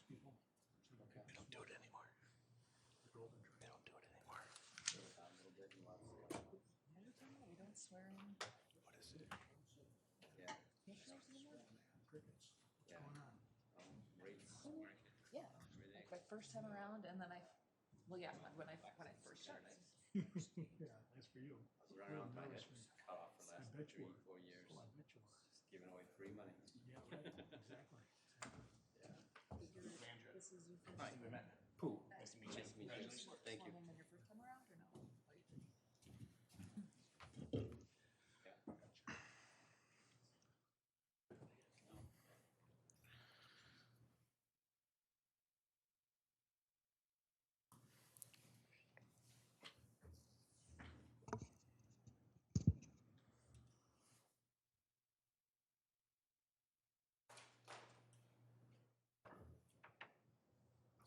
people. Okay. We don't do it anymore. The golden We don't do it anymore. We don't swear in. What is it? Yeah, Commissioners anymore? crickets. What's Yeah. going on? rates, Yeah, everything. like my first time around, and then when I first started. Yeah, that's for you. I was running around, my head Nervous was cut off for the I last bet you 3, were. 4 years. Oh, I bet you were. Just giving away free money. Yeah, right, exactly. This is your first. Hi, we met. Pooh. Nice to meet you. Nice to meet you. Thank you. Sworn in your first time around, or no?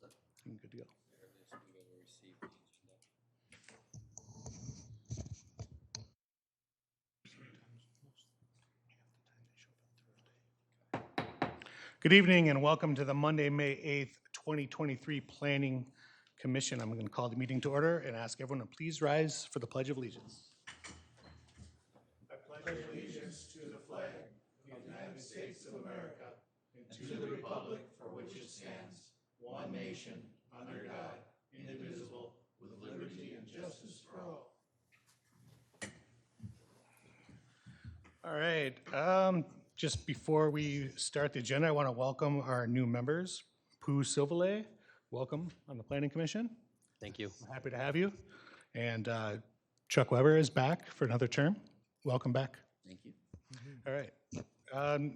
So, I'm good to go. there it is. We go to receive the agenda. Good evening and welcome to the Monday, May 8th, 2023 Planning Commission. I'm going to call the meeting to order and ask everyone to please rise for the Pledge of Allegiance. I pledge allegiance to the flag of the United States of America and to the republic for which it stands, one nation, under God, indivisible, with liberty and justice for all. All right, just before we start the agenda, I want to welcome our new members. Pooh Silverley, welcome on the Planning Commission. Thank you. I'm happy to have you. And Chuck Weber is back for another term. Welcome back. Thank you. All right.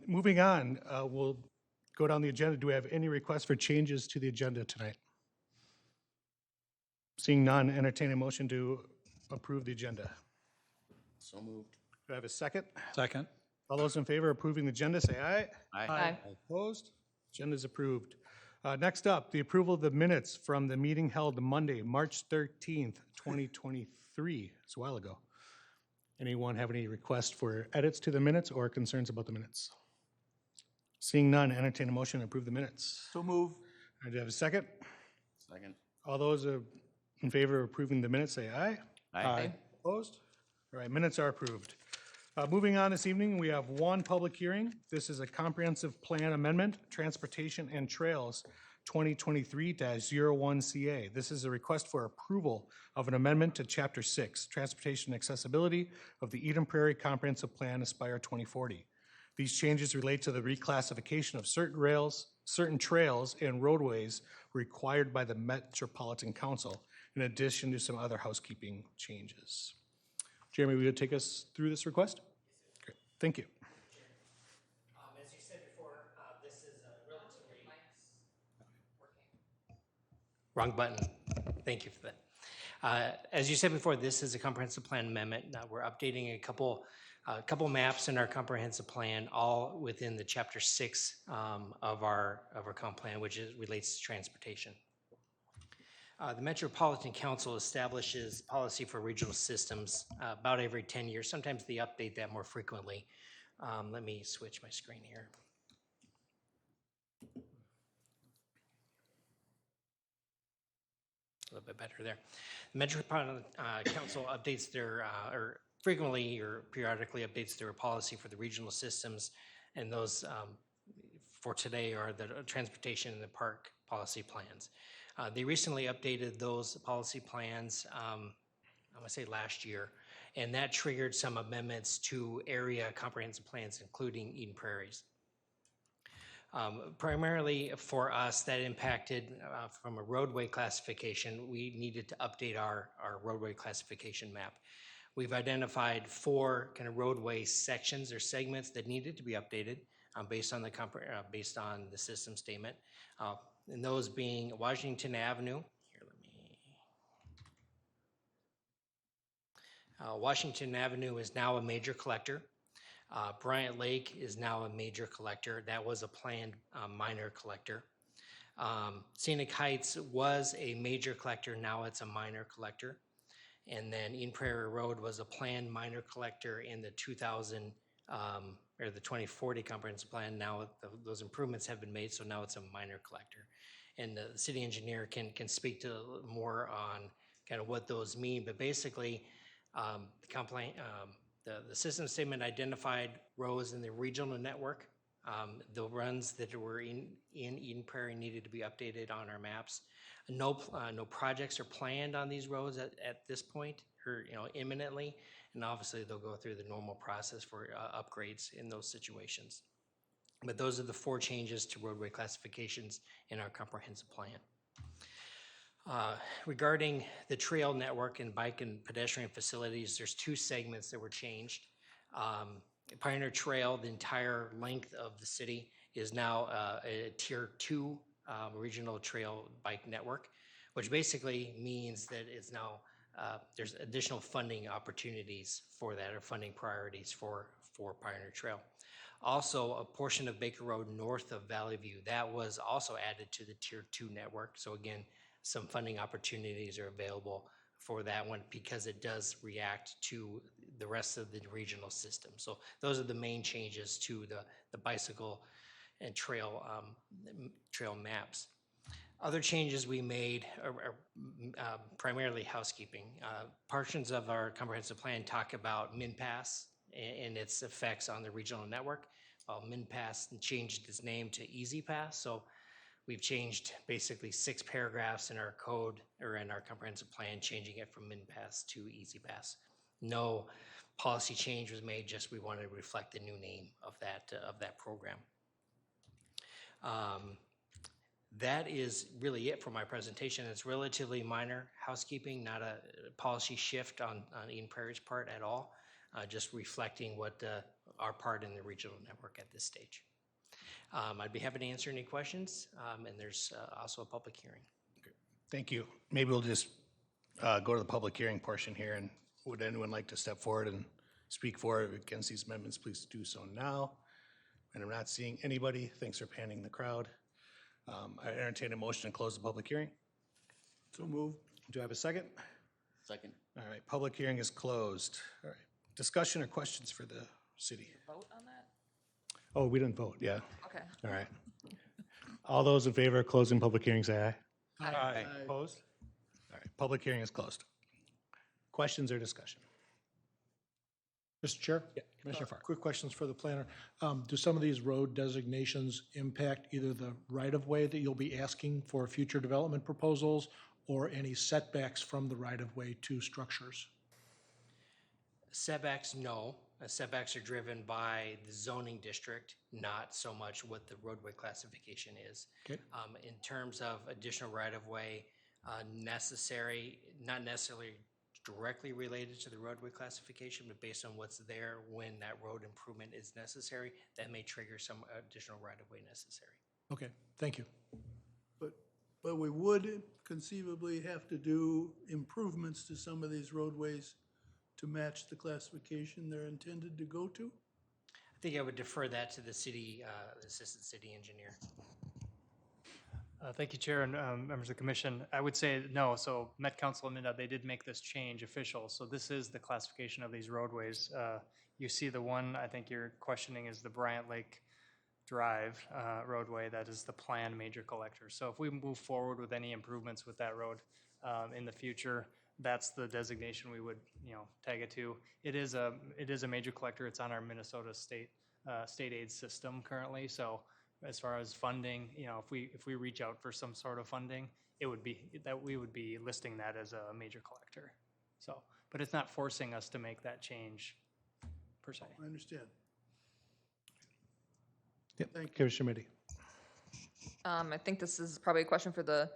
Moving on, we'll go down the agenda. Do we have any requests for changes to the agenda tonight? Seeing none, entertain a motion to approve the agenda. So moved. Do I have a second? Second. All those in favor of approving the agenda, say aye. Aye. Opposed? Agenda is approved. Next up, the approval of the minutes from the meeting held Monday, March 13th, 2023. It's a while ago. Anyone have any requests for edits to the minutes or concerns about the minutes? Seeing none, entertain a motion to approve the minutes. So move. Do you have a second? Second. All those in favor of approving the minutes, say aye. Aye. Opposed? All right, minutes are approved. Moving on this evening, we have one public hearing. This is a comprehensive plan amendment, Transportation and Trails 2023-01CA. This is a request for approval of an amendment to Chapter 6, Transportation Accessibility of the Eden Prairie Comprehensive Plan Aspire 2040. These changes relate to the reclassification of certain trails and roadways required by the Metropolitan Council, in addition to some other housekeeping changes. Jeremy, will you take us through this request? Great, thank you. As you said before, this is a relatively... Wrong button. Thank you for that. As you said before, this is a comprehensive plan amendment. We're updating a couple maps in our comprehensive plan, all within the Chapter 6 of our comp plan, which relates to transportation. The Metropolitan Council establishes policy for regional systems about every 10 years. Sometimes they update that more frequently. Let me switch my screen here. A little bit better there. The Metropolitan Council updates their, or frequently or periodically updates their policy for the regional systems, and those for today are the transportation and the park policy plans. They recently updated those policy plans, I'm gonna say last year, and that triggered some amendments to area comprehensive plans, including Eden Prairies. Primarily for us, that impacted from a roadway classification, we needed to update our roadway classification map. We've identified 4 kind of roadway sections or segments that needed to be updated based on the system statement. And those being Washington Avenue. Here, Washington Avenue is now a major collector. Bryant Lake is now a major collector. That was a planned minor collector. Scenic Heights was a major collector. Now it's a minor collector. And then Eden Prairie Road was a planned minor collector in the or the 2040 comprehensive plan, now those improvements have been made, so now it's a minor collector. And the city engineer can speak to more on kind of what those mean, but basically, the complaint, the system statement identified rows in the regional network. The runs that were in Eden Prairie needed to be updated on our maps. No projects are planned on these roads at this point, or imminently, and obviously they'll go through the normal process for upgrades in those situations. But those are the 4 changes to roadway classifications in our comprehensive plan. Regarding the trail network and bike and pedestrian facilities, there's 2 segments that were changed. Pioneer Trail, the entire length of the city, is now a Tier 2 regional trail bike network, which basically means that it's now there's additional funding opportunities for that, or funding priorities for Pioneer Trail. Also, a portion of Baker Road north of Valley View, that was also added to the Tier 2 network. So again, some funding opportunities are available for that one because it does react to the rest of the regional system. So those are the main changes to the bicycle and trail maps. Other changes we made are primarily housekeeping. Portions of our comprehensive plan talk about MinPass and its effects on the regional network. MinPass changed its name to EasyPass, so we've changed basically 6 paragraphs in our code, or in our comprehensive plan, changing it from MinPass to EasyPass. No policy change was made, just we wanted to reflect the new name of that program. That is really it for my presentation. It's relatively minor housekeeping, not a policy shift on Eden Prairie's part at all, just reflecting what our part in the regional network at this stage. I'd be happy to answer any questions, and there's also a public hearing. Thank you. Maybe we'll just go to the public hearing portion here, and would anyone like to step forward and speak for or against these amendments? Please do so now. And I'm not seeing anybody. Thanks for panning the crowd. I entertain a motion to close the public hearing. So moved. Do I have a second? Second. All right, public hearing is closed. All right, discussion or questions for the city? Vote on that? Oh, we didn't vote, yeah. Okay. All right. All those in favor of closing public hearing, say aye. Aye. Opposed? All right, public hearing is closed. Questions or discussion? Mr. Chair? Yeah, Commissioner Farr. Quick questions for the planner. Do some of these road designations impact either the right-of-way that you'll be asking for future development proposals or any setbacks from the right-of-way to structures? Setbacks, no. Setbacks are driven by the zoning district, not so much what the roadway classification is. Okay. In terms of additional right-of-way, necessary, not necessarily directly related to the roadway classification, but based on what's there when that road improvement is necessary, that may trigger some additional right-of-way necessary. Okay, thank you. But we would conceivably have to do improvements to some of these roadways to match the classification they're intended to go to? I think I would defer that to the city, assistant city engineer. Thank you, Chair, and members of the commission. I would say no. So Met Council and MnDOT, they did make this change official. So this is the classification of these roadways. You see the one I think you're questioning is the Bryant Lake Drive roadway. That is the planned major collector. So if we move forward with any improvements with that road in the future, that's the designation we would, tag it to. It is a major collector. It's on our Minnesota state aid system currently. So as far as funding, if we reach out for some sort of funding, it would be that we would be listing that as a major collector. So, but it's not forcing us to make that change per se. I understand. Yep, Thank you. Commissioner Mitty. I think this is probably a question for the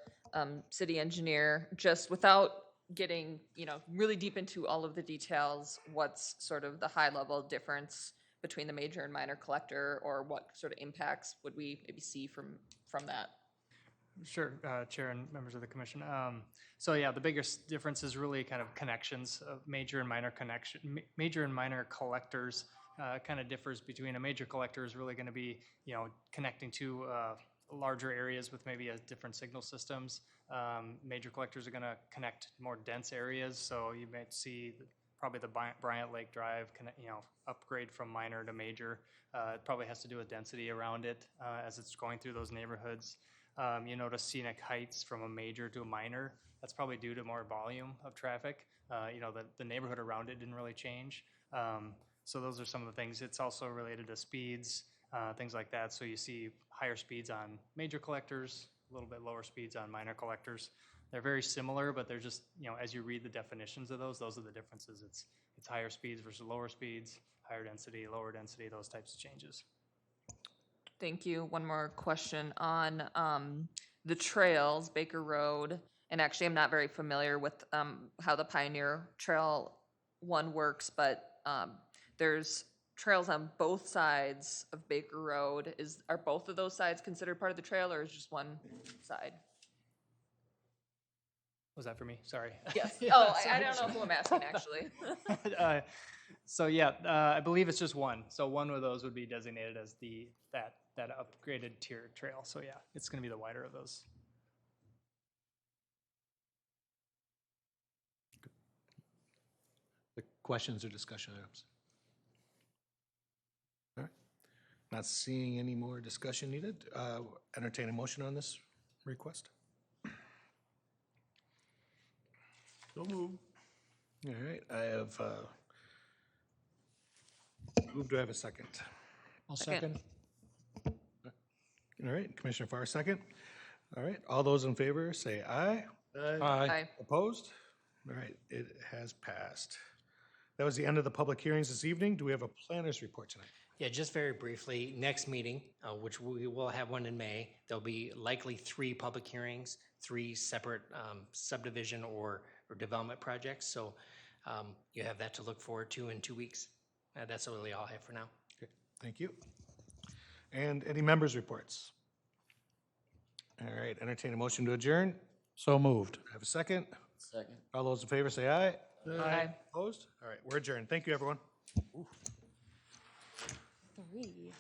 city engineer, just without getting, really deep into all of the details, what's sort of the high level difference between the major and minor collector, or what sort of impacts would we maybe see from that? Sure, Chair and members of the commission. So yeah, the biggest difference is really kind of connections of major and minor major and minor collectors. Kind of differs between a major collector is really going to be, connecting to larger areas with maybe different signal systems. Major collectors are going to connect more dense areas, so you might see probably the Bryant Lake Drive, upgrade from minor to major. It probably has to do with density around it as it's going through those neighborhoods. You notice scenic heights from a major to a minor. That's probably due to more volume of traffic. The neighborhood around it didn't really change. So those are some of the things. It's also related to speeds, things like that. So you see higher speeds on major collectors, a little bit lower speeds on minor collectors. They're very similar, but they're just, as you read the definitions of those are the differences. It's higher speeds versus lower speeds, higher density, lower density, those types of changes. Thank you. One more question on the trails, Baker Road. And actually, I'm not very familiar with how the Pioneer Trail one works, but there's trails on both sides of Baker Road. Are both of those sides considered part of the trail, or is just one side? Was that for me? Sorry. Yes. Yeah, Oh, I sorry. don't know who I'm asking, actually. I believe it's just one. So one of those would be designated as that upgraded tier trail. So yeah, it's going to be the wider of those. The questions or discussion items? All right. Not seeing any more discussion needed. Entertain a motion on this request. So move. All right, I have, who do I have a second? I'll Second. second. All right, Commissioner Farr, second. All right, all those in favor, say aye. Aye. Opposed? All right, it has passed. That was the end of the public hearings this evening. Do we have a planner's report tonight? Yeah, just very briefly, next meeting, which we will have one in May, there'll be likely 3 public hearings, 3 separate subdivision or development projects. So you have that to look forward to in 2 weeks. That's really all I have for now. Okay, thank you. And any members' reports? All right, entertain a motion to adjourn. So moved. Have a second. Second. All those in favor say aye. Aye. Opposed? All right, we're adjourned. Thank you, everyone. 3.